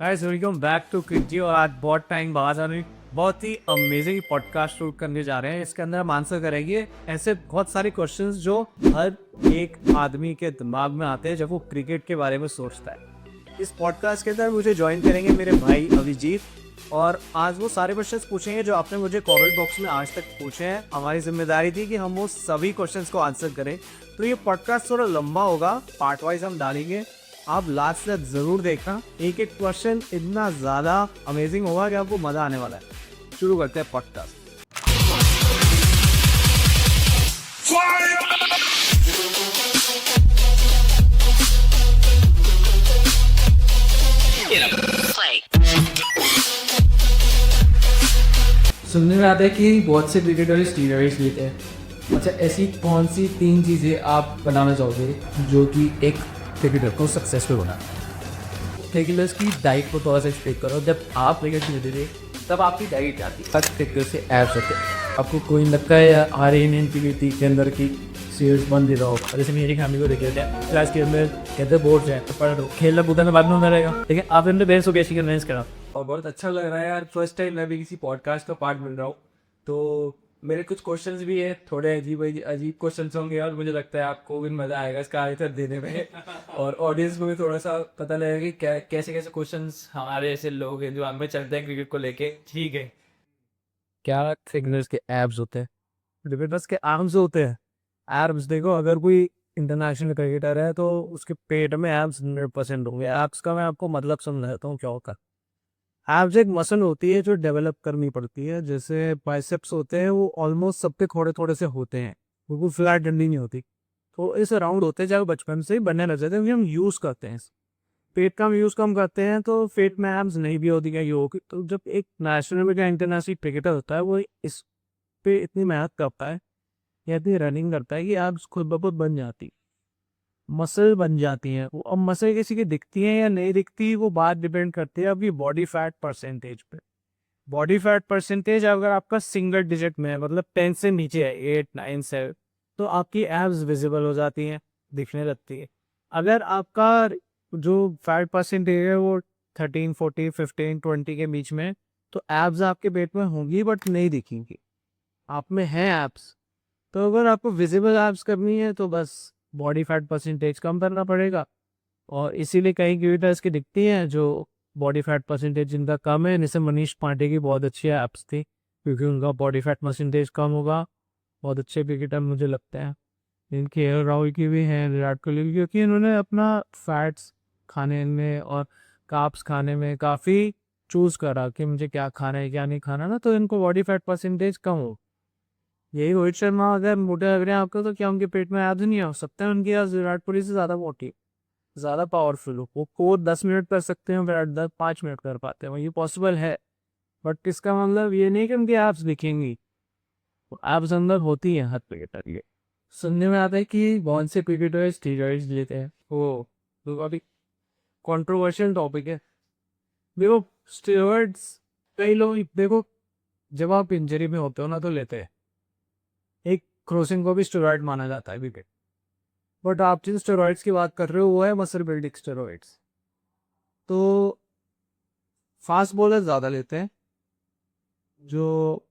Guys welcome back to क्रिटी। और आज बहुत टाइम बाद हम एक बहुत ही अमेजिंग पॉडकास्ट शूट करने जा रहे हैं। इसके अंदर हम आंसर करेंगे ऐसे बहुत सारे क्वेश्चंस जो हर एक आदमी के दिमाग में आते हैं जब वो क्रिकेट के बारे में सोचता है। इस पॉडकास्ट के अंदर मुझे ज्वाइन करेंगे मेरे भाई अभिजीत, और आज वो सारे क्वेश्चंस पूछेंगे जो आपने मुझे कमेंट बॉक्स में आज तक पूछे हैं। हमारी जिम्मेदारी थी कि हम वो सभी क्वेश्चंस को आंसर करें। तो ये पॉडकास्ट थोड़ा लंबा होगा, पार्ट वाइज हम डालेंगे, आप लास्ट तक जरूर देखना। एक एक क्वेश्चन इतना ज्यादा अमेजिंग होगा कि आपको मजा आने वाला है। शुरू करते हैं पॉडकास्ट। सुनने में आता है कि बहुत से क्रिकेटर स्टीरॉइड्स लेते हैं। अच्छा, ऐसी कौन सी 3 चीज़ें आप बनाना चाहोगे जो कि एक क्रिकेटर को सक्सेसफुल बना? क्रिकेटर्स की डाइट को थोड़ा सा एक्सप्लेन करो। जब आप क्रिकेट खेलते थे तब आपकी डाइट क्या थी? हर क्रिकेटर से एब्स होते हैं। आपको कोई लगता है या आर्यन के अंदर की सीरीज बन दे रहा हो? जैसे मेरी फैमिली को देखे थे क्लास के अंदर कहते हैं बोर्ड है तो पढ़ लो, खेलना कूदना में बाद में होना रहेगा, लेकिन आप इनमें बेहस हो कैसी कन्वेंस करा। और बहुत अच्छा लग रहा है यार, फर्स्ट टाइम मैं भी किसी पॉडकास्ट का पार्ट बन रहा हूँ। तो मेरे कुछ क्वेश्चंस भी है, थोड़े अजीब अजीब क्वेश्चंस होंगे और मुझे लगता है आपको भी मज़ा आएगा इसका आंसर देने में और ऑडियंस को भी थोड़ा सा पता लगेगा कि कैसे कैसे क्वेश्चंस हमारे ऐसे लोग हैं जो हमें चलते हैं क्रिकेट को लेके। ठीक है, क्या क्रिकेटर्स के एब्स होते हैं? क्रिकेटर्स के आर्म्स होते हैं। एब्स देखो, अगर कोई इंटरनेशनल क्रिकेटर है तो उसके पेट में एब्स 100% होंगे। एब्स का मैं आपको मतलब समझाता हूँ क्या होता है। एब्स एक मसल होती है जो डेवलप करनी पड़ती है। जैसे बाइसेप्स होते हैं वो ऑलमोस्ट सबके थोड़े थोड़े से होते हैं, बिल्कुल फ्लैट डंडी नहीं होती। तो इस राउंड होते हैं, जब बचपन से ही बनने लग जाते हैं क्योंकि हम यूज़ करते हैं। पेट का हम यूज़ कम करते हैं तो पेट में एब्स नहीं भी होती क्या योग। तो जब एक नेशनल में या इंटरनेशनल क्रिकेटर होता है वो इस पे इतनी मेहनत करता है या इतनी रनिंग करता है कि एब्स खुद ब खुद बन जाती, मसल बन जाती हैं। वो अब मसल किसी की दिखती है या नहीं दिखती वो बात डिपेंड करती है आपकी बॉडी फैट परसेंटेज पे। बॉडी फैट परसेंटेज अगर आपका सिंगल डिजिट में है, मतलब 10 से नीचे है, 8 9 7, तो आपकी एब्स विजिबल हो जाती हैं, दिखने लगती है। अगर आपका जो फैट परसेंटेज है वो 13 14 15 20 के बीच में, तो एब्स आपके पेट में होंगी बट नहीं दिखेंगी। आप में है एब्स, तो अगर आपको विजिबल एब्स करनी है तो बस बॉडी फैट परसेंटेज कम करना पड़ेगा। और इसीलिए कई क्रिकेटर्स की दिखती हैं जो बॉडी फैट परसेंटेज जिनका कम है। जैसे मनीष पांडे की बहुत अच्छी एप्स थी क्योंकि उनका बॉडी फैट परसेंटेज कम होगा। बहुत अच्छे क्रिकेटर मुझे लगते हैं। इनके के राहुल की भी हैं, विराट कोहली की, क्योंकि इन्होंने अपना फैट्स खाने में और कार्ब्स खाने में काफ़ी चूज़ करा कि मुझे क्या खाना है क्या नहीं खाना ना, तो इनको बॉडी फैट परसेंटेज कम हो। यही रोहित शर्मा अगर मोटे लग रहे हैं आपको तो क्या उनके पेट में एब्स नहीं हो सकते हैं? उनकी आज विराट कोहली से ज़्यादा मोटी, ज़्यादा पावरफुल हो। वो कोच 10 मिनट कर सकते हैं, विराट 5 मिनट कर पाते हैं, ये पॉसिबल है। बट इसका मतलब ये नहीं कि उनकी एब्स दिखेंगी, एब्स अंदर होती हैं हर क्रिकेटर के। सुनने में आता है कि बहुत से क्रिकेटर स्टीरॉइड्स लेते हैं। वो तो अभी कंट्रोवर्शियल टॉपिक है। देखो, स्टीरॉइड्स कई लोग देखो, जब आप इंजरी में होते हो ना तो लेते हैं। एक क्रॉसिंग को भी स्टेरॉइड माना जाता है विकेट। बट आप जिन स्टेरॉइड्स की बात कर रहे हो वो है मसल बिल्डिंग स्टेरॉइड्स। तो फास्ट बॉलर ज़्यादा लेते हैं, जो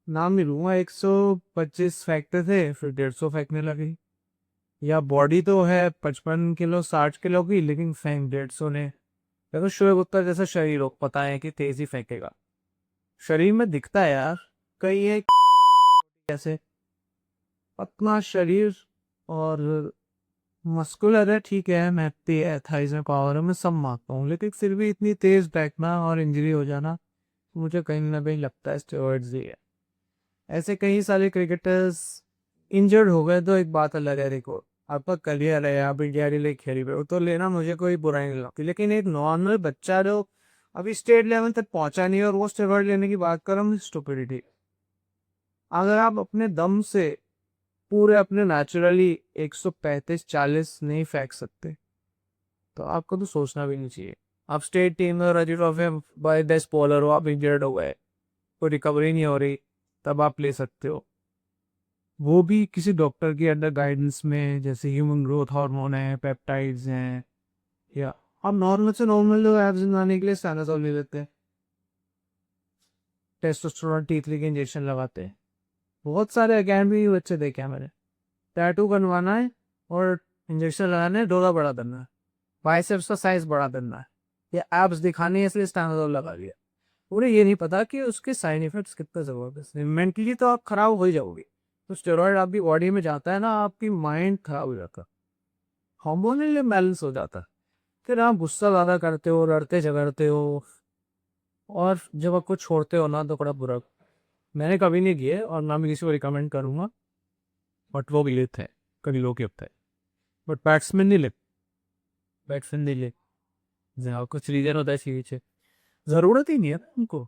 नाम नहीं लूँगा, 125 फेंकते थे फिर 150 फेंकने लगे। या बॉडी तो है 55 किलो 60 किलो की, लेकिन फेंक 150 ने। देखो शोएब अख्तर जैसा शरीर हो, पता है कि तेज ही फेंकेगा, शरीर में दिखता है यार। कई है कैसे पतला शरीर और मस्कुलर है, ठीक है, महत्ती है, थाइस में पावर है, मैं सब मानता हूँ, लेकिन फिर भी इतनी तेज फेंकना और इंजरी हो जाना मुझे कहीं ना कहीं लगता है स्टेरॉइड्स ही है। ऐसे कई सारे क्रिकेटर्स इंजर्ड हो गए तो एक बात अलग है। देखो, आपका करियर है, आप इंडिया के लिए खेल रहे हो तो लेना मुझे कोई बुराई नहीं लगती, लेकिन एक नॉर्मल बच्चा जो अभी स्टेट लेवल तक पहुंचा नहीं है और वो स्टेरॉइड लेने की बात कर रहा हूँ, स्टुपिडिटी। अगर आप अपने दम से पूरे अपने नेचुरली 135 40 नहीं फेंक सकते तो आपको तो सोचना भी नहीं चाहिए। आप स्टेट टीम में Ranji trophy by best bowler हो, आप इंजर्ड हो गए, कोई रिकवरी नहीं हो रही, तब आप ले सकते हो, वो भी किसी डॉक्टर के अंडर गाइडेंस में, जैसे ह्यूमन ग्रोथ हार्मोन है, पेप्टाइड्स हैं, या आप नॉर्मल से नॉर्मल लोग एब्स बनाने के लिए स्टैनोजोल ले लेते हैं, टेस्टोस्टेरोन T3 के इंजेक्शन लगाते हैं। बहुत सारे अकेडमी बच्चे देखे हैं मैंने, टैटू बनवाना है और इंजेक्शन लगाना है, डोरा बड़ा करना है, बाइसेप्स का साइज बड़ा करना है, या एब्स दिखानी है इसलिए स्टैनोजोल लगा लिया। उन्हें ये नहीं पता कि उसके साइड इफेक्ट्स कितने जबरदस्त हैं। मेंटली तो आप खराब हो ही जाओगे। तो स्टेरॉइड आपकी बॉडी में जाता है ना, आपकी माइंड खराब हो जाता है, हार्मोनल इम्बैलेंस हो जाता है, फिर आप गुस्सा ज़्यादा करते हो, लड़ते झगड़ते हो, और जब आपको छोड़ते हो ना तो बड़ा बुरा। मैंने कभी नहीं किए और ना मैं किसी को रिकमेंड करूँगा, बट वो भी लेते हैं, कभी लोग होते हैं, बट बैट्समैन नहीं ले, बैट्समैन नहीं ले, जहाँ कुछ रीजन होता है इसी पीछे, ज़रूरत ही नहीं है ना उनको।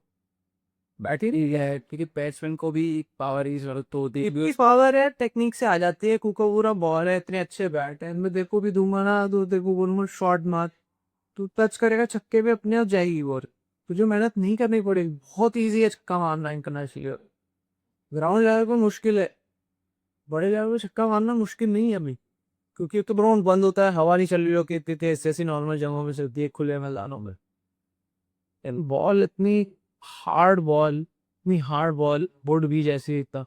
बैट ही नहीं है क्योंकि बैट्समैन को भी पावर की जरूरत तो होती है, इतनी पावर है, टेक्निक से आ जाती है। कुको पूरा बॉल है, इतने अच्छे बैट है, इनमें देखो भी दूंगा ना तो देखो बोलूंगा शॉट मार, तू टच करेगा छक्के पे अपने आप जाएगी बॉल, तुझे मेहनत नहीं करनी पड़ेगी, बहुत ईजी है छक्का मारना इंटरनेशनल। ग्राउंड लेवल पर मुश्किल है, बड़े लेवल पे छक्का मारना मुश्किल नहीं है अभी, क्योंकि एक तो ग्राउंड बंद होता है, हवा नहीं चल रही होती इतनी तेज, ऐसी नॉर्मल जगहों में चलती है, खुले मैदानों में। बॉल इतनी हार्ड बॉल वुड भी जैसी, इतना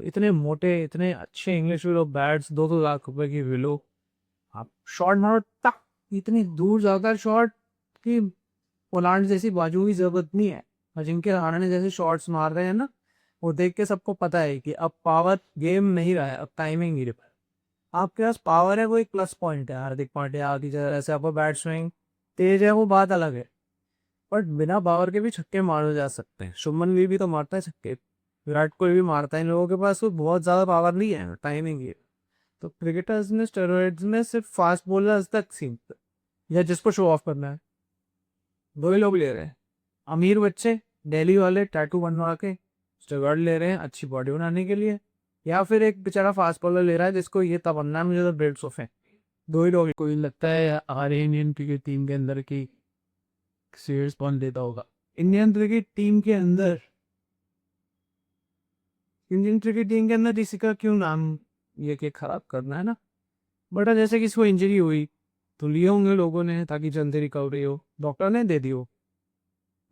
इतने मोटे, इतने अच्छे इंग्लिश विलो बैट्स, 2-2 लाख रुपए की विलो, आप शॉट मारो तक, इतनी दूर जाता है शॉट कि पोलार्ड जैसी बाजू की जरूरत नहीं है। अजिंक्य रहाणे जैसे शॉट्स मार रहे हैं ना, वो देख के सबको पता है कि अब पावर गेम नहीं रहा है, अब टाइमिंग ही रहा है। आपके पास पावर है, वो एक प्लस पॉइंट है। हार्दिक पांड्या की तरह ऐसे आपका बैट स्विंग तेज है, वो बात अलग है, बट बिना पावर के भी छक्के मारे जा सकते हैं। शुभमन गिल भी तो मारता है छक्के, विराट कोहली भी मारता है, इन लोगों के पास तो बहुत ज्यादा पावर नहीं है, टाइमिंग ही है। तो क्रिकेटर्स ने स्टेरॉइड्स में सिर्फ फास्ट बॉलर्स तक सीमित है, या जिसको शो ऑफ करना है, दो ही लोग ले रहे हैं। अमीर बच्चे दिल्ली वाले टैटू बनवा के स्टेरॉइड ले रहे हैं अच्छी बॉडी बनाने के लिए, या फिर एक बेचारा फास्ट बॉलर ले रहा है जिसको ये तमन्ना है मुझे तो 150 है। दो ही लोग। कोई लगता है हमारे इंडियन क्रिकेट टीम के अंदर की सीरियस कौन देता होगा? इंडियन क्रिकेट टीम के अंदर, इंडियन क्रिकेट टीम के अंदर किसी का क्यों नाम ये के खराब करना है ना, बट जैसे किसी को इंजरी हुई तो लिए होंगे लोगों ने ताकि जल्दी रिकवरी हो, डॉक्टर ने दे दी हो।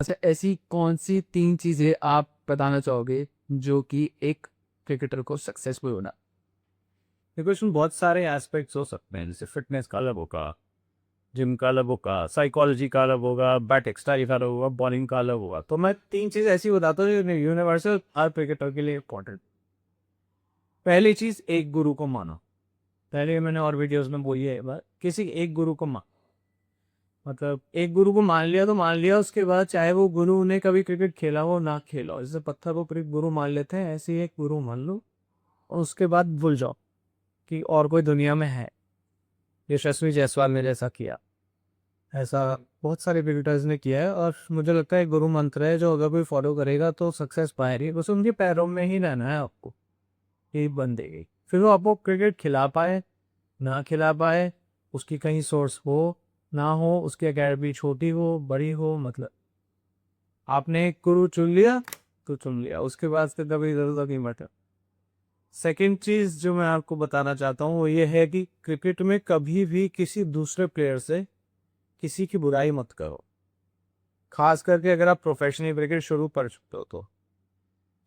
अच्छा, ऐसी कौन सी 3 चीजें आप बताना चाहोगे जो कि एक क्रिकेटर को सक्सेसफुल होना? देखो इसमें बहुत सारे एस्पेक्ट्स हो सकते हैं, जैसे फिटनेस का अलग होगा, जिम का अलग होगा, साइकोलॉजी का अलग होगा, बैट एक्सरसाइज का अलग होगा, बॉलिंग का अलग होगा। तो मैं 3 चीज़ ऐसी बताता हूँ जो यूनिवर्सल हर क्रिकेटर के लिए इंपॉर्टेंट। पहली चीज़, एक गुरु को मानो। पहले मैंने और वीडियोस में बोली है बात, किसी एक गुरु को मान, मतलब एक गुरु को मान लिया तो मान लिया, उसके बाद चाहे वो गुरु ने कभी क्रिकेट खेला हो ना खेला हो, जैसे पत्थर को गुरु मान लेते हैं, ऐसे ही एक गुरु मान लो और उसके बाद भूल जाओ कि और कोई दुनिया में है। यशस्वी जायसवाल ने जैसा किया, ऐसा बहुत सारे क्रिकेटर्स ने किया है, और मुझे लगता है गुरु मंत्र है जो अगर कोई फॉलो करेगा तो सक्सेस पाएगी। बस उनके पैरों में ही रहना है आपको, यही बन देगी। फिर वो आपको क्रिकेट खिला पाए ना खिला पाए, उसकी कहीं सोर्स हो ना हो, उसकी अकेडमी छोटी हो बड़ी हो, मतलब आपने एक गुरु चुन लिया तो चुन लिया, उसके बाद से कभी इधर उधर नहीं मटा। सेकेंड चीज जो मैं आपको बताना चाहता हूँ वो ये है कि क्रिकेट में कभी भी किसी दूसरे प्लेयर से किसी की बुराई मत करो, खास करके अगर आप प्रोफेशनल क्रिकेट शुरू कर चुके हो तो,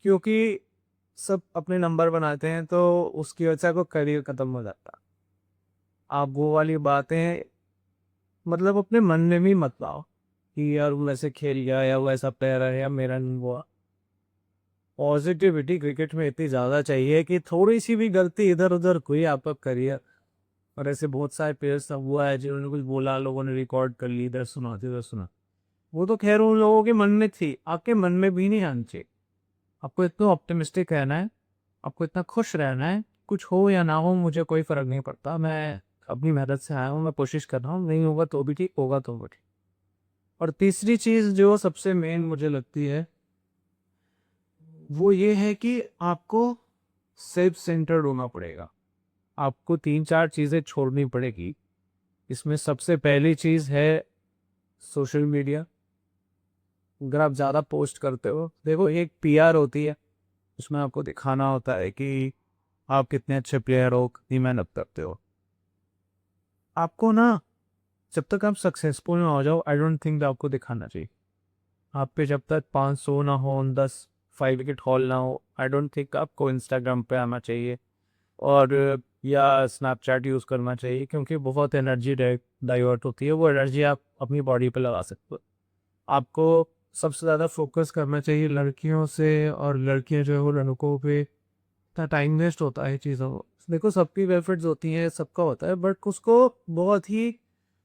क्योंकि सब अपने नंबर बनाते हैं तो उसकी वजह से आपको करियर खत्म हो जाता है। आप वो वाली बातें मतलब अपने मन में भी मत लाओ कि यार वो ऐसे खेल गया या वो ऐसा प्लेयर है या मेरा नहीं हुआ। पॉजिटिविटी क्रिकेट में इतनी ज़्यादा चाहिए कि थोड़ी सी भी गलती इधर उधर हुई आपका करियर, और ऐसे बहुत सारे प्लेयर्स हुआ है जिन्होंने कुछ बोला, लोगों ने रिकॉर्ड कर ली, इधर सुना इधर सुना, वो तो खैर उन लोगों के मन में थी, आपके मन में भी नहीं आनी चाहिए। आपको इतना ऑप्टिमिस्टिक रहना है, आपको इतना खुश रहना है, कुछ हो या ना हो मुझे कोई फर्क नहीं पड़ता, मैं अपनी मेहनत से आया हूँ, मैं कोशिश कर रहा हूँ, नहीं होगा तो भी ठीक, होगा तो भी ठीक। और तीसरी चीज़ जो सबसे मेन मुझे लगती है वो ये है कि आपको सेल्फ सेंटर्ड होना पड़ेगा। आपको 3-4 चीज़ें छोड़नी पड़ेगी। इसमें सबसे पहली चीज़ है सोशल मीडिया। अगर आप ज़्यादा पोस्ट करते हो, देखो एक पीआर होती है, उसमें आपको दिखाना होता है कि आप कितने अच्छे प्लेयर हो, कितनी मेहनत करते हो। आपको ना जब तक आप सक्सेसफुल ना हो जाओ, आई डोंट थिंक आपको दिखाना चाहिए। आप पे जब तक 500 ना हो, 10 5 विकेट हॉल ना हो, आई डोंट थिंक आपको इंस्टाग्राम पे आना चाहिए और या स्नैपचैट यूज़ करना चाहिए, क्योंकि बहुत एनर्जी डाइवर्ट होती है। वो एनर्जी आप अपनी बॉडी पे लगा सकते हो। आपको सबसे ज़्यादा फोकस करना चाहिए लड़कियों से, और लड़कियां जो है वो लड़कों पे। इतना टाइम वेस्ट होता है चीज़ों को। देखो, सबकी बेनिफिट्स होती हैं, सबका होता है, बट उसको बहुत ही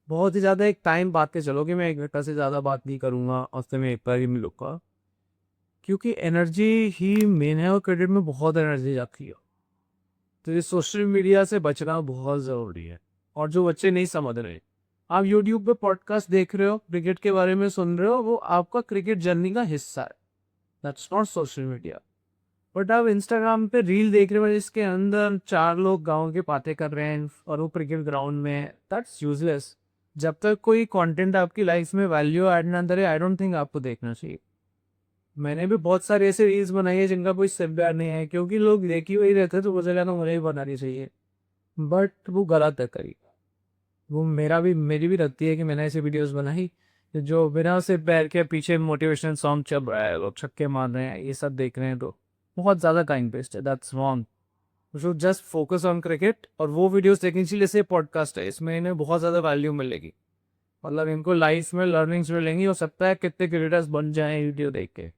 ज़्यादा एक टाइम बात के चलो कि मैं 1 घंटा से ज़्यादा बात नहीं करूँगा, हफ्ते में 1 बार ही मिलूँगा, क्योंकि एनर्जी ही मेन है और क्रेडिट में बहुत एनर्जी जाती है। तो ये सोशल मीडिया से बचना बहुत ज़रूरी है। और जो बच्चे नहीं समझ रहे, आप यूट्यूब पे पॉडकास्ट देख रहे हो, क्रिकेट के बारे में सुन रहे हो, वो आपका क्रिकेट जर्नी का हिस्सा है। That's not social media. But आप इंस्टाग्राम पे रील देख रहे हो जिसके अंदर 4 लोग गाँव की बातें कर रहे हैं और वो क्रिकेट ग्राउंड में है, दैट्स यूजलेस। जब तक कोई कंटेंट आपकी लाइफ में वैल्यू ऐड ना करे, आई डोंट थिंक आपको देखना चाहिए। मैंने भी बहुत सारे ऐसे रील्स बनाई है जिनका कोई सिर पैर नहीं है, क्योंकि लोग देख ही वही रहते हैं, तो मुझे लगा मुझे भी बनानी चाहिए। बट वो गलत है करी। वो मेरी भी लगती है कि मैंने ऐसी वीडियोस बनाई जो बिना सिर पैर के, पीछे मोटिवेशनल सॉन्ग चल रहा है, लोग छक्के मार रहे हैं, ये सब देख रहे हैं, तो बहुत ज़्यादा टाइम वेस्ट है। That's wrong. Should just focus on cricket. और वो वीडियोस देखनी चाहिए, जैसे पॉडकास्ट है, इसमें इन्हें बहुत ज़्यादा वैल्यू मिलेगी। मतलब इनको लाइफ में लर्निंग्स मिलेंगी, हो सकता है कितने क्रिकेटर्स बन जाएं वीडियो देख के।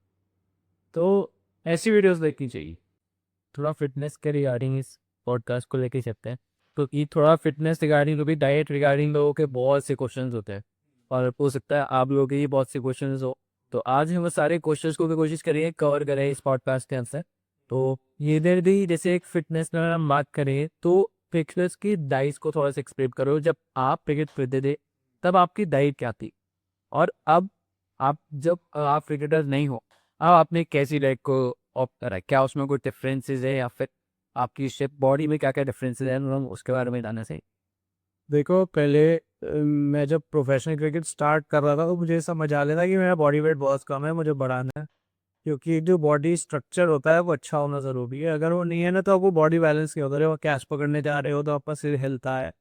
तो ऐसी वीडियोस देखनी चाहिए। थोड़ा फिटनेस के रिगार्डिंग इस पॉडकास्ट को लेके चलते हैं। तो ये थोड़ा फिटनेस रिगार्डिंग, तो भी डाइट रिगार्डिंग लोगों के बहुत से क्वेश्चंस होते हैं, और हो सकता है आप लोगों के ये बहुत से क्वेश्चंस हो। तो आज हम सारे क्वेश्चंस को भी कोशिश करेंगे कवर करें इस पॉडकास्ट के अंदर। तो ये इधर भी जैसे एक फिटनेस में हम बात करें, तो फिटनेस की डाइट को थोड़ा सा एक्सप्लेन करो। जब आप क्रिकेट खेलते थे तब आपकी डाइट क्या थी, और अब जब आप क्रिकेटर नहीं हो, अब आपने कैसी डाइट को ऑप्ट करा है? क्या उसमें कोई डिफरेंसेस है, या फिर आपकी शेप बॉडी में क्या क्या डिफरेंसेस है, हम उसके बारे में जानना चाहिए। देखो, पहले मैं जब प्रोफेशनल क्रिकेट स्टार्ट कर रहा था, तो मुझे समझ आ रहा था कि मेरा बॉडी वेट बहुत कम है, मुझे बढ़ाना है। क्योंकि जो बॉडी स्ट्रक्चर होता है वो अच्छा होना ज़रूरी है। अगर वो नहीं है ना, तो आपको बॉडी बैलेंस नहीं होता है। वो कैच पकड़ने जा रहे हो तो आपका सिर हिलता है,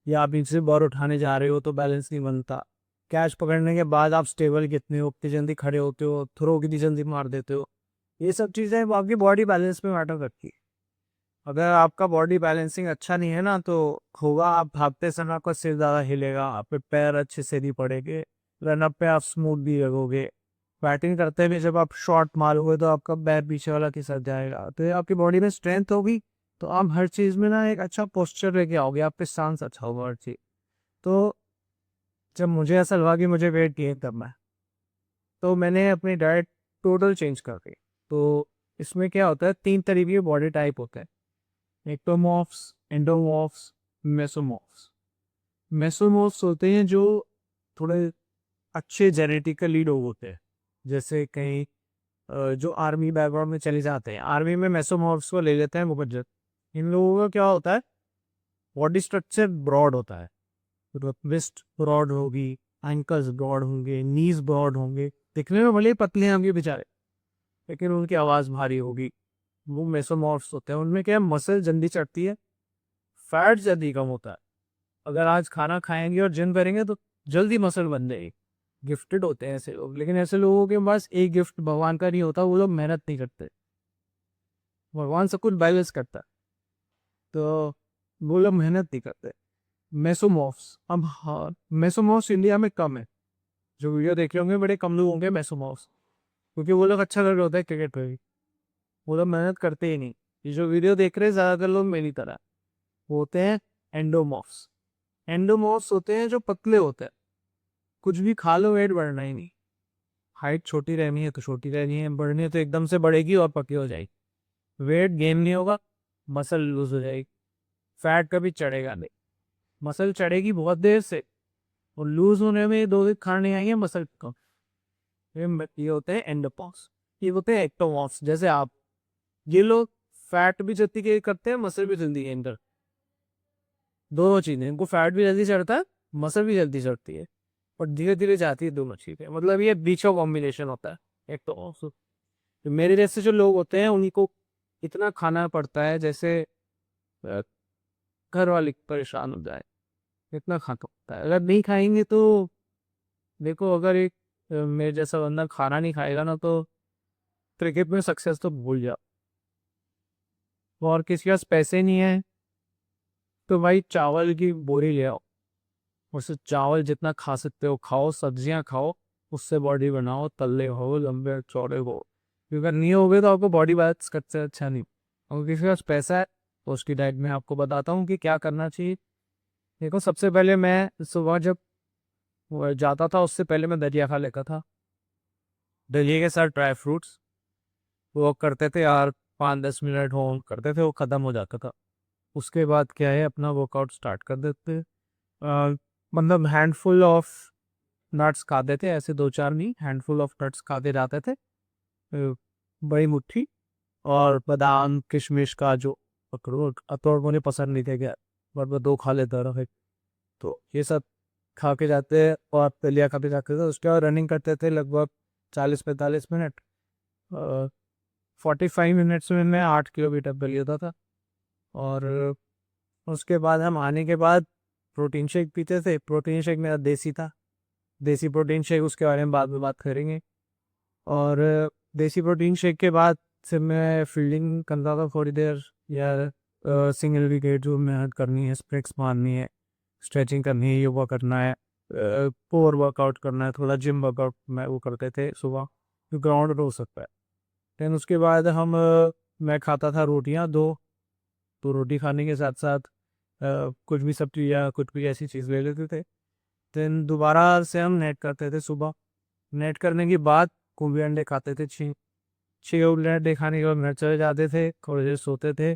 या आप इनसे बॉल उठाने जा रहे हो तो बैलेंस नहीं बनता। कैच पकड़ने के बाद आप स्टेबल कितने हो, कितनी जल्दी खड़े होते हो, थ्रो कितनी जल्दी मार देते हो, ये सब चीज़ें वो आपकी बॉडी बैलेंस पे मैटर करती है। अगर आपका बॉडी बैलेंसिंग अच्छा नहीं है ना, तो होगा आप भागते समय आपका सिर ज़्यादा हिलेगा, आप पे पैर अच्छे से नहीं पड़ेंगे, रनअप पे आप स्मूथ भी लगोगे। बैटिंग करते हुए जब आप शॉट मारोगे तो आपका पैर पीछे वाला खिसक जाएगा, तो ये आपकी बॉडी में स्ट्रेंथ होगी, तो आप हर चीज़ में ना एक अच्छा पोस्चर लेके आओगे, आप पे सांस अच्छा होगा हर चीज़। तो जब मुझे ऐसा लगा कि मुझे वेट गेन करना है, तो मैंने अपनी डाइट टोटल चेंज कर दी। तो इसमें क्या होता है, 3 तरीके के बॉडी टाइप होते हैं: एक्टोमॉर्फ्स, एंडोमॉर्फ्स, मेसोमॉर्फ्स। मेसोमॉर्फ्स होते हैं जो थोड़े अच्छे जेनेटिकली लोग होते हैं, जैसे कहीं जो आर्मी बैकग्राउंड में चले जाते हैं, आर्मी में मेसोमॉर्फ्स को ले लेते हैं मुकद्दर। इन लोगों का क्या होता है, बॉडी स्ट्रक्चर ब्रॉड होता है। वेस्ट ब्रॉड होगी, एंकल्स ब्रॉड होंगे, नीज ब्रॉड होंगे, दिखने में भले ही पतले होंगे बेचारे, लेकिन उनकी आवाज़ भारी होगी। वो मेसोमॉर्फ्स होते हैं। उनमें क्या है, मसल जल्दी चढ़ती है, फैट जल्दी कम होता है। अगर आज खाना खाएंगे और जिम करेंगे तो जल्दी मसल बन जाएगी। गिफ्टेड होते हैं ऐसे लोग। लेकिन ऐसे लोगों के पास एक गिफ्ट भगवान का नहीं होता, वो लोग मेहनत नहीं करते। भगवान सब कुछ बैलेंस करता है, तो वो लोग मेहनत नहीं करते। मेसोमॉर्फ्स, अब हाँ, मेसोमॉर्फ्स इंडिया में कम है। जो वीडियो देख रहे होंगे बड़े कम लोग होंगे मेसोमॉर्फ्स, क्योंकि वो लोग अच्छा कर रहे होते हैं क्रिकेट पे भी, वो लोग मेहनत करते ही नहीं। ये जो वीडियो देख रहे हैं ज़्यादातर लोग मेरी तरह, वो होते हैं एंडोमॉर्फ्स। एंडोमॉर्फ्स होते हैं जो पतले होते हैं, कुछ भी खा लो वेट बढ़ना ही नहीं। हाइट छोटी रहनी है तो छोटी रहनी है, बढ़नी है तो एकदम से बढ़ेगी और पक्की हो जाएगी। वेट गेन नहीं होगा, मसल लूज हो जाएगी। फैट कभी चढ़ेगा नहीं, मसल चढ़ेगी बहुत देर से, और लूज होने में 2 दिन खाने नहीं आएंगे मसल कम। ये होते हैं एंडोमॉर्फ्स। ये होते हैं एक्टोमॉर्फ्स, जैसे आप। ये लोग फैट भी जल्दी गेन करते हैं, मसल भी जल्दी गेन करते हैं, दोनों चीजें। इनको फैट भी जल्दी चढ़ता है, मसल भी जल्दी चढ़ती है, और धीरे धीरे जाती है दोनों चीजें। मतलब ये बीच का कॉम्बिनेशन होता है। एक तो मेरे जैसे जो लोग होते हैं उन्हीं को इतना खाना पड़ता है जैसे अ, घर वाले परेशान हो जाए। इतना खाता होता है। अगर नहीं खाएंगे तो देखो, अगर एक मेरे जैसा बंदा खाना नहीं खाएगा ना, तो क्रिकेट में सक्सेस तो भूल जाओ। और किसी के पास पैसे नहीं है तो भाई चावल की बोरी ले आओ, उससे चावल जितना खा सकते हो खाओ, सब्जियां खाओ, उससे बॉडी बनाओ, तल्ले हो, लंबे चौड़े हो। क्योंकि अगर नहीं होगे तो आपको बॉडी बैच करते अच्छा नहीं। और किसी के पास पैसा है तो उसकी डाइट में आपको बताता हूँ कि क्या करना चाहिए। देखो, सबसे पहले मैं सुबह जब वो जाता था उससे पहले मैं दलिया खा लेता था। दलिया के साथ ड्राई फ्रूट्स, वो करते थे यार, 5-10 मिनट हो करते थे, वो ख़त्म हो जाता था। उसके बाद क्या है, अपना वर्कआउट स्टार्ट कर देते। मतलब हैंडफुल ऑफ नट्स खाते थे, ऐसे 2-4 नहीं, हैंडफुल ऑफ नट्स खाते जाते थे। बड़ी मुट्ठी, और बादाम किशमिश काजू, अखरोट अखरोट मुझे पसंद नहीं थे क्या, पर मैं 2 खा लेता रहा। तो ये सब खा के जाते हैं और दलिया खाते जाते थे। उसके बाद रनिंग करते थे लगभग 40-45 मिनट। 45 मिनट्स में मैं 8 किलोमीटर कर लेता था। और उसके बाद हम आने के बाद प्रोटीन शेक पीते थे। प्रोटीन शेक मेरा देसी था, देसी प्रोटीन शेक, उसके बारे में बाद में बात करेंगे। और देसी प्रोटीन शेक के बाद से मैं फील्डिंग करता था थोड़ी देर, या सिंगल विकेट जो मेहनत करनी है, स्प्रिक्स मारनी है, स्ट्रेचिंग करनी है, योगा करना है, कोर वर्कआउट करना है, थोड़ा जिम वर्कआउट मैं वो करते थे सुबह, तो ग्राउंड हो सकता है। देन उसके बाद मैं खाता था रोटियां 2। तो रोटी खाने के साथ साथ कुछ भी सब्जी या कुछ भी ऐसी चीज़ ले लेते थे। देन दोबारा से हम नेट करते थे सुबह। नेट करने के बाद कुंभी अंडे खाते थे 6 अंडे खाने के बाद घर चले जाते थे, थोड़ी देर सोते थे।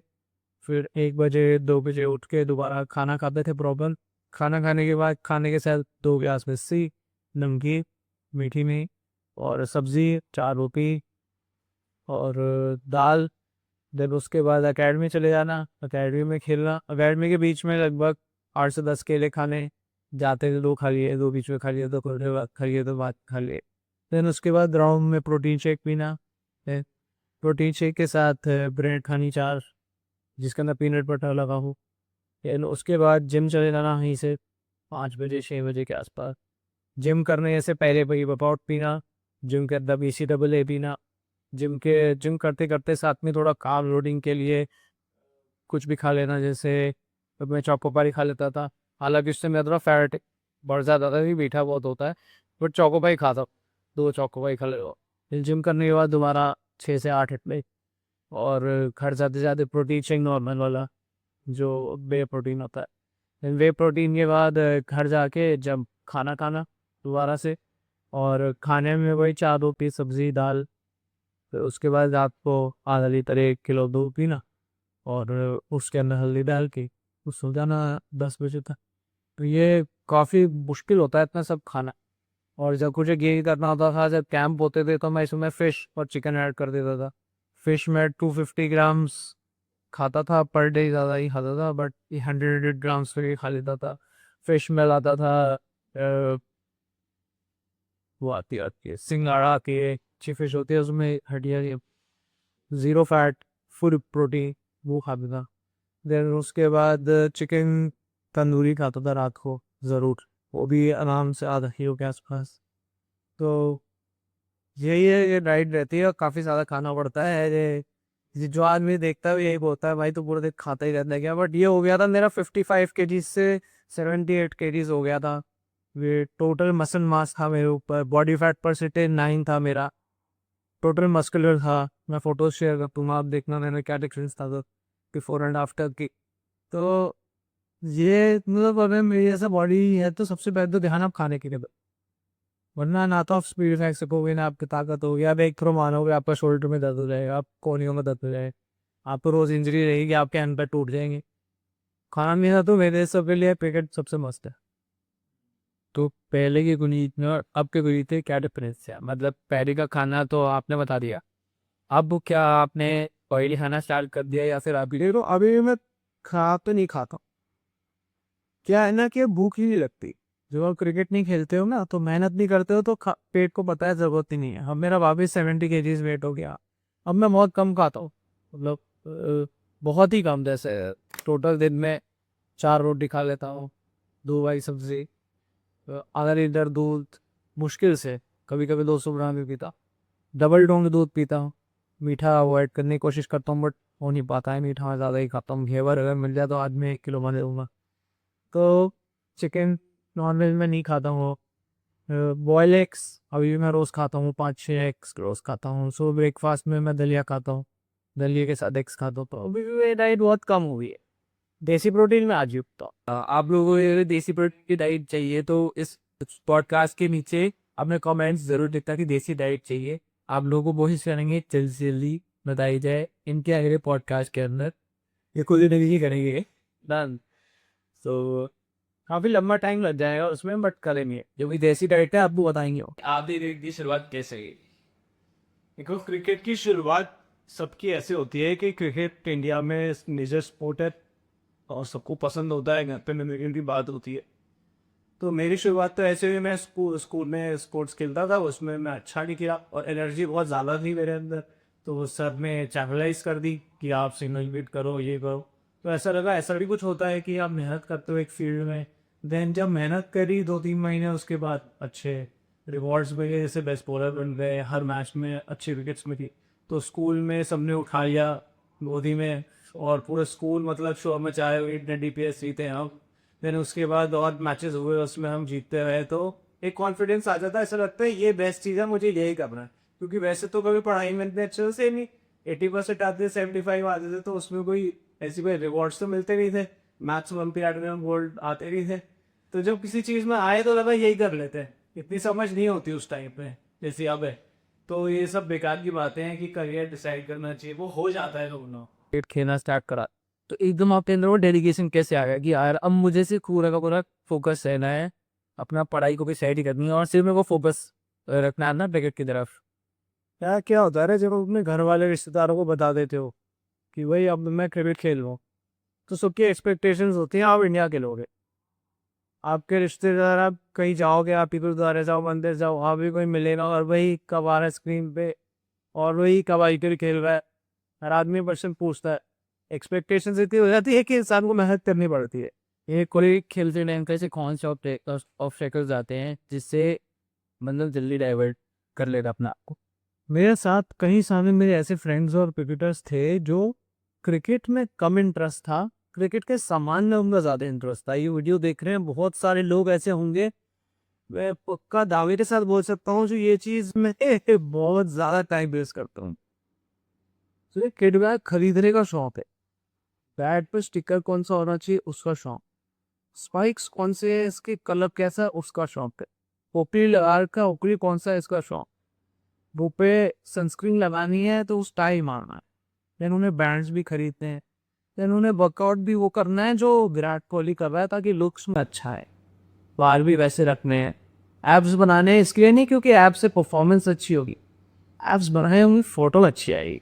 फिर 1 बजे 2 बजे उठ के दोबारा खाना खाते थे प्रॉपर। खाना खाने के बाद खाने के साथ 2 गिलास लस्सी, नमकीन, मीठी में, और सब्ज़ी, 4 रोटी और दाल। देन उसके बाद अकेडमी चले जाना, अकेडमी में खेलना। अकेडमी के बीच में लगभग 8 से 10 केले खाने, जाते थे 2 खा लिए, 2 बीच में खा लिए, 2 थोड़ी देर बाद खा लिए, 2 बाद खा लिए। देन उसके बाद ग्राउंड में प्रोटीन शेक पीना। देन प्रोटीन शेक के साथ ब्रेड खानी 4, जिसके अंदर पीनट बटर लगा हो। देन उसके बाद जिम चले जाना वहीं से 5 बजे 6 बजे के आसपास। जिम करने से पहले वही वर्कआउट पीना, जिम के अंदर BCAA पीना। जिम करते करते साथ में थोड़ा कार्ब लोडिंग के लिए कुछ भी खा लेना, जैसे तो मैं चौकोपाई खा लेता था। हालांकि उससे मेरा थोड़ा फैट बढ़ जाता था, मीठा बहुत होता है, बट चौकोपाई खाता हूँ, 2 चौकोपाई खा ले। फिर जिम करने के बाद दोबारा 6 से 8 में, और घर जाते जाते प्रोटीन शेक नॉर्मल वाला जो वे प्रोटीन होता है। फिर वे प्रोटीन के बाद घर जाके जब खाना खाना दोबारा से, और खाने में वही 4 रोटी सब्जी दाल। फिर उसके बाद रात को आधा लीटर 1 किलो दूध पीना, और उसके अंदर हल्दी डाल के तो सो जाना 10 बजे तक। तो ये काफ़ी मुश्किल होता है इतना सब खाना। और जब मुझे गेन करना होता था, जब कैंप होते थे, तो मैं इसमें फ़िश और चिकन ऐड कर देता था। फ़िश में 250 ग्राम्स खाता था पर डे, ज़्यादा ही खाता था, बट ये 100 ग्राम्स पे खा लेता था। फ़िश में लाता था वो आती है सिंगाड़ा की, अच्छी फिश होती है, उसमें हड्डियाँ, 0 फैट, फुल प्रोटीन, वो खाता था। देन उसके बाद चिकन तंदूरी खाता था रात को ज़रूर, वो भी आराम से आधा किलो के आसपास। तो यही है, ये डाइट रहती है, और काफ़ी ज़्यादा खाना पड़ता है। ये जो आदमी देखता है यही बोलता है भाई तो पूरा दिन खाता ही रहता है क्या। बट ये हो गया था मेरा 55 kg से 78 kg हो गया था। ये टोटल मसल मास था मेरे ऊपर, बॉडी फैट परसेंटेज 9 था मेरा, टोटल मस्कुलर था। मैं फोटोज शेयर कर दूंगा, आप देखना मैंने क्या डिफरेंस था तो बिफोर एंड आफ्टर की। तो ये मतलब अगर मेरी ऐसा बॉडी है तो सबसे पहले तो ध्यान आप खाने के लिए दो। वरना ना तो आप स्पीड फेंक सकोगे, ना आपकी ताकत होगी। आप एक थ्रो मारोगे आपका शोल्डर में दर्द हो जाएगा, आप कोहनियों में दर्द हो जाएगा, आपको रोज इंजरी रहेगी, आपके हैंड पैर टूट जाएंगे। खाना पीना तो मेरे सब के लिए क्रिकेट सबसे मस्त है। तो पहले की गुनीत में और अब के गुनीत में क्या डिफरेंस है, मतलब पहले का खाना तो आपने बता दिया, अब क्या आपने ऑयली खाना स्टार्ट कर दिया या फिर अभी? देखो, अभी मैं खा तो नहीं खाता। क्या है ना कि भूख ही नहीं लगती। जब आप क्रिकेट नहीं खेलते हो ना, तो मेहनत नहीं करते हो, तो पेट को पता है ज़रूरत ही नहीं है। अब मेरा वापस 70 kg वेट हो गया। अब मैं बहुत कम खाता हूँ, मतलब बहुत ही कम। जैसे टोटल दिन में 4 रोटी खा लेता हूँ, 2 वाली सब्जी, आधा लीटर दूध, मुश्किल से कभी कभी 200 ग्राम भी पीता। डबल टोन दूध पीता हूँ। मीठा अवॉइड करने की कोशिश करता हूँ, बट हो नहीं पाता है। मीठा मैं ज़्यादा ही खाता हूँ। घेवर अगर मिल जाए तो आज में 1 किलो बना दूँगा। तो चिकन नॉनवेज में नहीं खाता हूँ। बॉयल एग्स अभी भी मैं रोज़ खाता हूँ, 5-6 एग्स रोज़ खाता हूँ। सो ब्रेकफास्ट में मैं दलिया खाता हूँ, दलिया के साथ एग्स खाता हूँ। तो अभी भी मेरी डाइट बहुत कम हुई है। देसी प्रोटीन में आज युक्त हूँ। आप लोगों को ये देसी प्रोटीन की डाइट चाहिए तो इस पॉडकास्ट के नीचे अपने कमेंट्स ज़रूर लिखता कि देसी डाइट चाहिए। आप लोगों को कोशिश करेंगे जल्दी से जल्दी बताई जाए इनके अगले पॉडकास्ट के अंदर। ये कुछ दिन ही करेंगे डन। तो काफ़ी लंबा टाइम लग जाएगा उसमें, बट करेंगे। जो भी देसी डाइट है आपको बताएंगे। आपने क्रिकेट की शुरुआत कैसे की? देखो, क्रिकेट की शुरुआत सबकी ऐसे होती है कि क्रिकेट इंडिया में मेजर स्पोर्ट है और सबको पसंद होता है। घर पे क्रिकेट की बात होती है। तो मेरी शुरुआत तो ऐसे ही, मैं स्कूल में स्पोर्ट्स खेलता था। उसमें मैं अच्छा नहीं किया और एनर्जी बहुत ज़्यादा थी मेरे अंदर। तो सर ने चैनलाइज कर दी कि आप सिग्नल बीट करो, ये करो। तो ऐसा लगा ऐसा भी कुछ होता है कि आप मेहनत करते हो एक फील्ड में। देन जब मेहनत करी 2-3 महीने, उसके बाद अच्छे रिवॉर्ड्स मिले, जैसे बेस्ट बॉलर बन गए, हर मैच में अच्छी विकेट्स मिली। तो स्कूल में सबने उठा लिया गोदी में और पूरा स्कूल मतलब शो मचाए हुए, इतने DPS जीते हैं हम। देन उसके बाद और मैचेस हुए, उसमें हम जीतते रहे। तो एक कॉन्फिडेंस आ जाता है, ऐसा लगता है ये बेस्ट चीज़ है, मुझे यही करना है। क्योंकि वैसे तो कभी पढ़ाई में इतने अच्छे से नहीं, 80% आते थे, 75 आते थे, तो उसमें कोई ऐसी कोई रिवॉर्ड्स तो मिलते नहीं थे। मैथ्स ओलंपियाड में गोल्ड आते नहीं थे। तो जब किसी चीज़ में आए तो लगा यही कर लेते हैं। इतनी समझ नहीं होती उस टाइम पे जैसे अब है। तो ये सब बेकार की बातें हैं कि करियर डिसाइड करना चाहिए, वो हो जाता है लोगों ने। क्रिकेट खेलना स्टार्ट करा तो एकदम आपके अंदर वो डेडिकेशन कैसे आ गया कि यार अब मुझे सिर्फ पूरा का पूरा फोकस रहना है, अपना पढ़ाई को भी साइड ही करनी है और सिर्फ मेरे को फोकस रखना है ना क्रिकेट की तरफ। क्या क्या होता है जब अपने घर वाले रिश्तेदारों को बता देते हो कि भाई अब मैं क्रिकेट खेल रहा हूँ, तो सबकी एक्सपेक्टेशंस होती हैं आप इंडिया के लोग हैं। आपके रिश्तेदार, आप कहीं जाओगे, आप ही गुरुद्वारे जाओ, मंदिर जाओ, वहाँ भी कोई मिलेगा और वही कब आ रहा है स्क्रीन पे और वही कब IPL खेल रहा है। हर आदमी पर्सन पूछता है। एक्सपेक्टेशंस इतनी हो जाती है कि इंसान को मेहनत करनी पड़ती है। ये कोई खेलते टाइम कैसे कौन से ऑब्स्टेकल्स आते हैं जिससे मतलब जल्दी डाइवर्ट कर लेगा अपने आप को। मेरे साथ कई सारे मेरे ऐसे फ्रेंड्स और क्रिकेटर्स थे जो क्रिकेट में कम इंटरेस्ट था, क्रिकेट के सामान में उनका ज़्यादा इंटरेस्ट था। ये वीडियो देख रहे हैं बहुत सारे लोग ऐसे होंगे, मैं पक्का दावे के साथ बोल सकता हूँ जो ये चीज़ में बहुत ज़्यादा टाइम वेस्ट करता हूँ। तो ये किट बैग खरीदने का शौक है, बैट पर स्टिकर कौन सा होना चाहिए उसका शौक, स्पाइक्स कौन से है, इसके कलर कैसा है उसका शौक है, ओपरी लगा का ओपरी कौन सा है इसका शौक, वो पे सनस्क्रीन लगानी है तो उस टाइम मारना है। देन उन्हें बैंड्स भी खरीदते हैं। देन उन्हें वर्कआउट भी वो करना है जो विराट कोहली कर रहा है ताकि लुक्स में अच्छा है। बाल भी वैसे रखने हैं। एब्स बनाने हैं इसलिए नहीं क्योंकि एब्स से परफॉर्मेंस अच्छी होगी, एब्स बनाए होंगे फोटो अच्छी आएगी।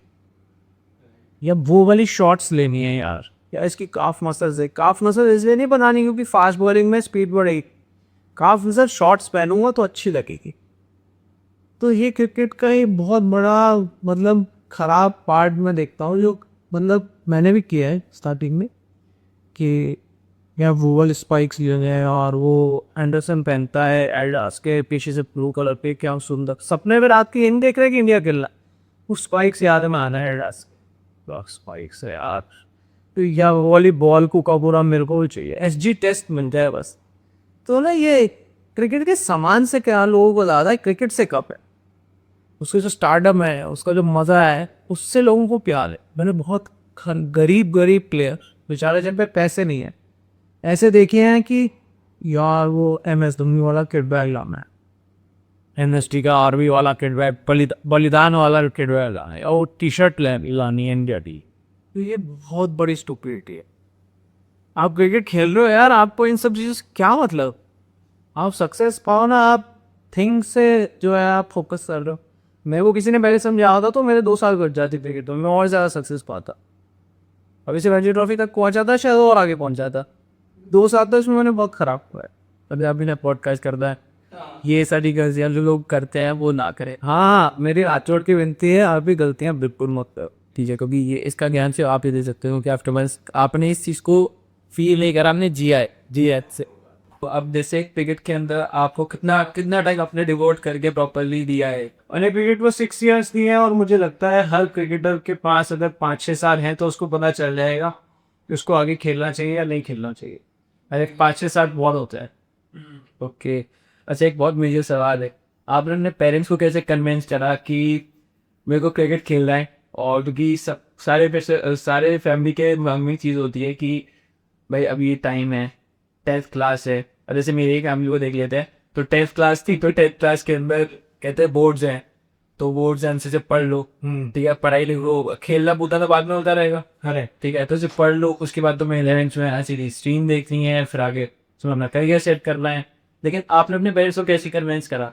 या वो वाली शॉट्स लेनी है यार, या इसकी काफ मसल्स है। काफ मसल इसलिए नहीं बनानी क्योंकि फास्ट बॉलिंग में स्पीड बढ़ेगी। काफ मसल शॉट्स पहनूंगा तो अच्छी लगेगी। तो ये क्रिकेट का ही बहुत बड़ा मतलब खराब पार्ट मैं देखता हूँ, जो मतलब मैंने भी किया है स्टार्टिंग में कि या वूवल स्पाइक्स लिए हैं और वो एंडरसन पहनता है एडिडास के पीछे से ब्लू कलर पे, क्या सुंदर। सपने में रात की इन देख रहे हैं कि इंडिया खेलना, वो स्पाइक्स याद में आना है एडिडास स्पाइक्स है यार। तो या वॉलीबॉल को का पूरा मेरे को चाहिए, SG टेस्ट मिल जाए बस। तो ना ये क्रिकेट के सामान से क्या लोगों को ज़्यादा है क्रिकेट से कप है, उसका जो स्टारडम है, उसका जो मज़ा है, उससे लोगों को प्यार है। मैंने बहुत गरीब प्लेयर बेचारे जिन पे पैसे नहीं है ऐसे देखे हैं कि यार वो MS धोनी वाला किट बैग लाना है, NST का RV वाला किट बैग, बलिदान वाला किट बैग लाना है, और T-शर्ट लानी है इंडिया टी। तो ये बहुत बड़ी स्टूपिडिटी है। आप क्रिकेट खेल रहे हो यार, आपको इन सब चीज़ों से क्या मतलब। आप सक्सेस पाओ ना, आप थिंग्स से जो है आप फोकस कर रहे हो। मेरे को किसी ने पहले समझाया था तो मेरे 2 साल कट जाते क्रिकेट, तो मैं और ज़्यादा सक्सेस पाता। अभी से रणजी ट्रॉफी तक पहुंचा था शायद, और आगे पहुंचा था। 2 साल तो इसमें मैंने बहुत ख़राब हुआ है। अभी अभी ने पॉडकास्ट करता है, ये सारी गलतियाँ जो लोग करते हैं वो ना करें। हाँ, मेरी हाथ जोड़ की विनती है, आप भी गलतियाँ बिल्कुल मत करो, ठीक है। क्योंकि ये इसका ज्ञान से आप ही दे सकते हो कि आफ्टर मंथ आपने इस चीज़ को फील नहीं करा, आपने जिया है, जिया से। तो अब जैसे क्रिकेट के अंदर आपको कितना कितना टाइम अपने डिवोट करके प्रॉपरली दिया है? मैंने क्रिकेट को 6 ईयर्स दिए हैं और मुझे लगता है हर क्रिकेटर के पास अगर 5-6 साल हैं तो उसको पता चल जाएगा कि उसको आगे खेलना चाहिए या नहीं खेलना चाहिए। अरे 5-6 साल बहुत होता है। ओके, अच्छा एक बहुत मेजर सवाल है, आपने अपने पेरेंट्स को कैसे कन्विंस करा कि मेरे को क्रिकेट खेलना है? और क्योंकि सब सारे फैमिली के मन में चीज़ होती है कि भाई अब ये टाइम है, 10th क्लास है। और जैसे मेरी फैमिली को देख लेते हैं तो 10th क्लास थी, तो 10th क्लास के अंदर कहते हैं बोर्ड्स हैं, तो बोर्ड्स आंसर से पढ़ लो, ठीक है, पढ़ाई लिख लो, खेलना कूदना तो बाद में होता रहेगा, अरे ठीक है, तो सिर्फ पढ़ लो। उसके बाद तुम्हें 11th में ऐसी स्ट्रीम देखनी है, फिर आगे तुम्हें अपना करियर सेट करना है। लेकिन आपने अपने पेरेंट्स को कैसे कन्विंस करा?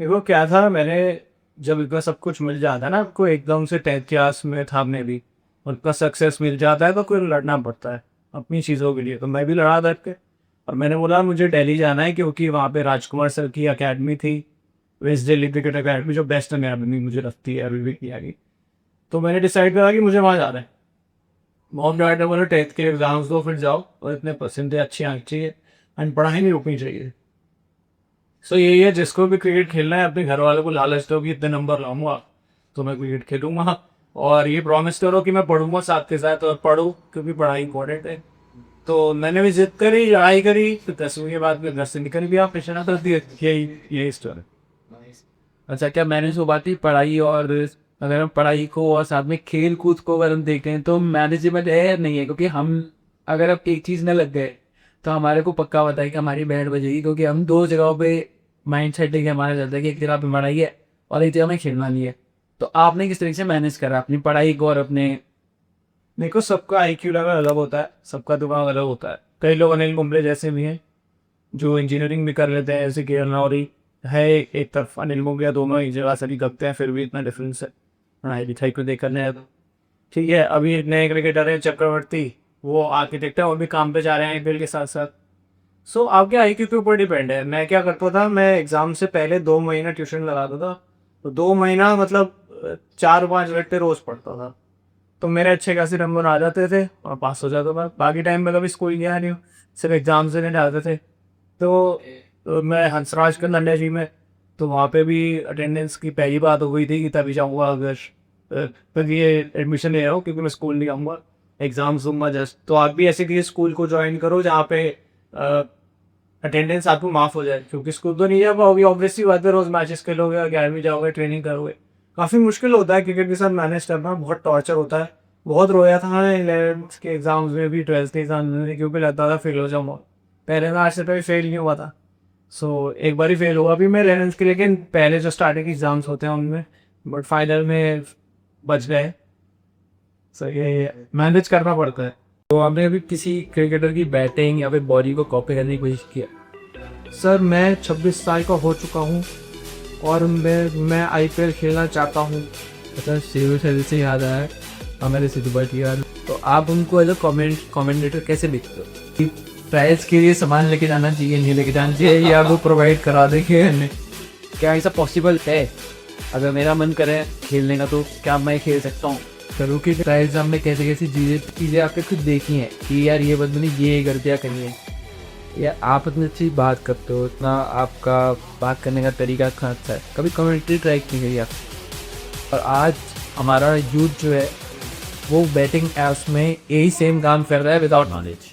देखो क्या था, मैंने जब इतना सब कुछ मिल जाता है ना आपको, एकदम से 10th क्लास में था हमने भी, उनका सक्सेस मिल जाता है तो कोई लड़ना पड़ता है अपनी चीज़ों के लिए। तो मैं भी लड़ा डट के, और मैंने बोला मुझे दिल्ली जाना है क्योंकि वहाँ पे राजकुमार सर की अकेडमी थी, वेस्ट दिल्ली क्रिकेट अकेडमी, जो बेस्ट अकेडमी मुझे लगती है अभी भी किया गई। तो मैंने डिसाइड करा कि मुझे वहाँ जाना है। मॉम डैड ने बोला 10th के एग्जाम्स दो फिर जाओ, और इतने परसेंटेज अच्छी आनी चाहिए एंड पढ़ाई नहीं रुकनी चाहिए। सो यही है, जिसको भी क्रिकेट खेलना है अपने घर वालों को लालच दो कि इतने नंबर लाऊंगा तो मैं क्रिकेट खेलूंगा, और ये प्रॉमिस करो कि मैं पढ़ूंगा साथ के साथ, और पढ़ो क्योंकि पढ़ाई इंपॉर्टेंट है। तो मैंने भी जिद करी, लड़ाई करी, तो 10वीं के बाद में घर से निकल गया, पेशा कर दिया। यही स्टोरी। अच्छा, क्या मैनेज हो पाती पढ़ाई और, अगर हम पढ़ाई को और साथ में खेल कूद को अगर हम देखते हैं तो मैनेजेबल है या नहीं है? क्योंकि हम अगर अब एक चीज़ न लग गए तो हमारे को पक्का पता है कि हमारी बैंड बजेगी, क्योंकि हम दो जगहों पे माइंड सेट लेके हमारा चलता है कि एक जगह पे पढ़ाई है और एक जगह में खेलना नहीं है। तो आपने किस तरीके से मैनेज करा अपनी पढ़ाई को और अपने? देखो सबका IQ लेवल अलग होता है, सबका दिमाग अलग होता है। कई लोग अनिल कुंबले जैसे भी हैं जो इंजीनियरिंग भी कर लेते हैं, जैसे के नौरी है एक तरफ, अनिल कुंबले दोनों एक जगह से करते हैं, फिर भी इतना डिफरेंस है पढ़ाई लिखाई को देख करने तो ठीक है। अभी नए क्रिकेटर हैं चक्रवर्ती, वो आर्किटेक्ट है, और भी काम पे जा रहे हैं IPL के साथ साथ। सो आपके IQ के ऊपर डिपेंड है। मैं क्या करता था, मैं एग्जाम से पहले 2 महीना ट्यूशन लगाता था, तो 2 महीना मतलब 4-5 घंटे रोज पढ़ता था, तो मेरे अच्छे खासे नंबर आ जाते थे और पास हो जाता था। बाकी टाइम में कभी स्कूल गया नहीं हूँ, सिर्फ एग्जाम से नहीं जाते थे। तो मैं हंसराज का नंडा जी में, तो वहाँ पे भी अटेंडेंस की पहली बात हो गई थी कि तभी जाऊँगा अगर तभी ये एडमिशन ले रहा हूँ, क्योंकि मैं स्कूल नहीं आऊँगा, एग्जाम दूंगा जस्ट। तो आप भी ऐसे किसी स्कूल को ज्वाइन करो जहाँ पे अटेंडेंस आपको माफ़ हो जाए, क्योंकि स्कूल तो नहीं जा पाओगे, ऑब्वियसली बात है, रोज़ मैचेस खेलोगे, 11वीं जाओगे, ट्रेनिंग करोगे, काफ़ी मुश्किल होता है क्रिकेट के साथ मैनेज करना, बहुत टॉर्चर होता है। बहुत रोया था मैं 11th के एग्जाम्स में भी, 12th के एग्जाम में, क्योंकि लगता था फेल हो जाऊँगा। पहले मैं आज से पहले फेल नहीं हुआ था, सो एक बार ही फेल हुआ अभी मैं 11th के, लेकिन पहले जो स्टार्टिंग एग्जाम्स होते हैं उनमें, बट फाइनल में बच गए। सो ये मैनेज करना पड़ता है। तो आपने अभी किसी क्रिकेटर की बैटिंग या फिर बॉडी को कॉपी करने की कोशिश किया? सर मैं 26 साल का हो चुका हूँ और मैं IPL खेलना चाहता हूँ। अच्छा, शेरू शरीर से याद आया हमारे सिद्धू भाई यार, तो आप उनको एज अ कमेंटेटर कैसे देखते हो? ट्रायल्स के लिए सामान लेके जाना चाहिए, नहीं लेके जाना चाहिए, या वो प्रोवाइड करा देंगे हमें? क्या ऐसा पॉसिबल है? अगर मेरा मन करे खेलने का तो क्या मैं खेल सकता हूँ? करूँ कि ट्रायल्स में कैसे कैसी चीज़ें आपने खुद देखी हैं कि यार ये बंदे ने ये गलतियाँ करी हैं, या आप इतनी अच्छी बात करते हो, इतना आपका बात करने का तरीका अच्छा है, कभी कमेंट्री ट्राई नहीं करी आप? और आज हमारा यूथ जो है वो बैटिंग एप्स में यही सेम काम कर रहा है विदाउट नॉलेज।